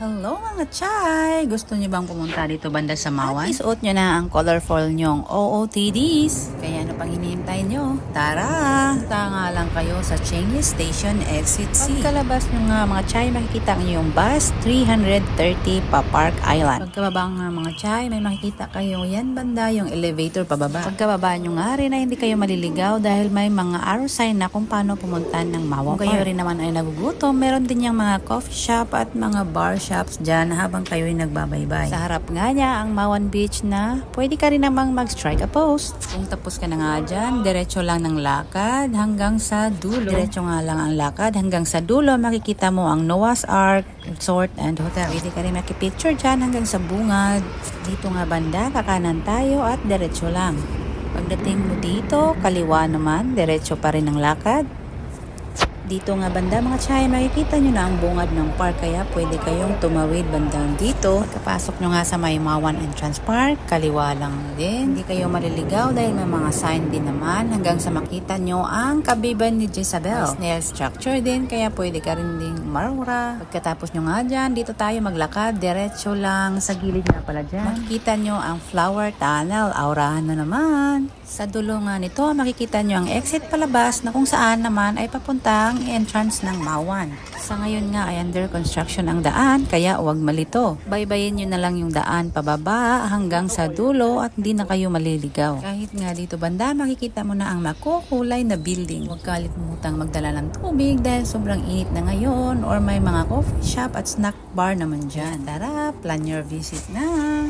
Hello mga chay! Gusto niyo bang pumunta dito banda sa Mawan? At isuot nyo na ang colorful nyong OOTDs. Kaya ano pang hinihintay nyo? Tara! Punta nga lang kayo sa Changi Station Exit C. Pagkalabas nyo nga mga chay, makikita nyo yung bus 330 pa Park Island. Pagkababa nga mga chay, may makikita kayo yan banda yung elevator pababa. Pagkababa nyo nga rin ay hindi kayo maliligaw dahil may mga arrow sign na kung paano pumunta ng Mawan. Kung kayo rin naman ay nagugutom, meron din yung mga coffee shop at mga bar shops dyan habang kayo'y nagbabaybay. Sa harap nga niya ang Mawan Beach na pwede ka rin namang mag-strike a pose. Kung tapos ka na nga dyan, diretso lang ng lakad hanggang sa dulo. Diretso nga lang ang lakad hanggang sa dulo, makikita mo ang Noah's Ark Resort and Hotel. Pwede ka rin makipicture dyan hanggang sa bungad. Dito nga banda, kakanan tayo at diretso lang. Pagdating mo dito, kaliwa naman, diretso pa rin ang lakad. Dito nga banda mga chay, makikita nyo na ang bungad ng park kaya pwede kayong tumawid bandang dito. Pagkapasok nyo nga sa may Mawan Entrance Park, kaliwa lang din. Hindi kayo maliligaw dahil may mga sign din naman hanggang sa makita nyo ang kabiban ni Jezabel. May snail structure din kaya pwede ka rin ding marura. Pagkatapos nyo nga dyan, dito tayo maglakad. Diretso lang sa gilid nga pala dyan. Makikita nyo ang flower tunnel. Aurahan na naman. Sa dulo nga nito, makikita nyo ang exit palabas na kung saan naman ay papuntang entrance ng Mawan. Sa ngayon nga ay under construction ang daan, kaya huwag malito. Baybayin nyo na lang yung daan pababa hanggang sa dulo at hindi na kayo maliligaw. Kahit nga dito banda, makikita mo na ang makukulay na building. Huwag kalimutang magdala ng tubig dahil sobrang init na ngayon or may mga coffee shop at snack bar naman dyan. Tara, plan your visit na!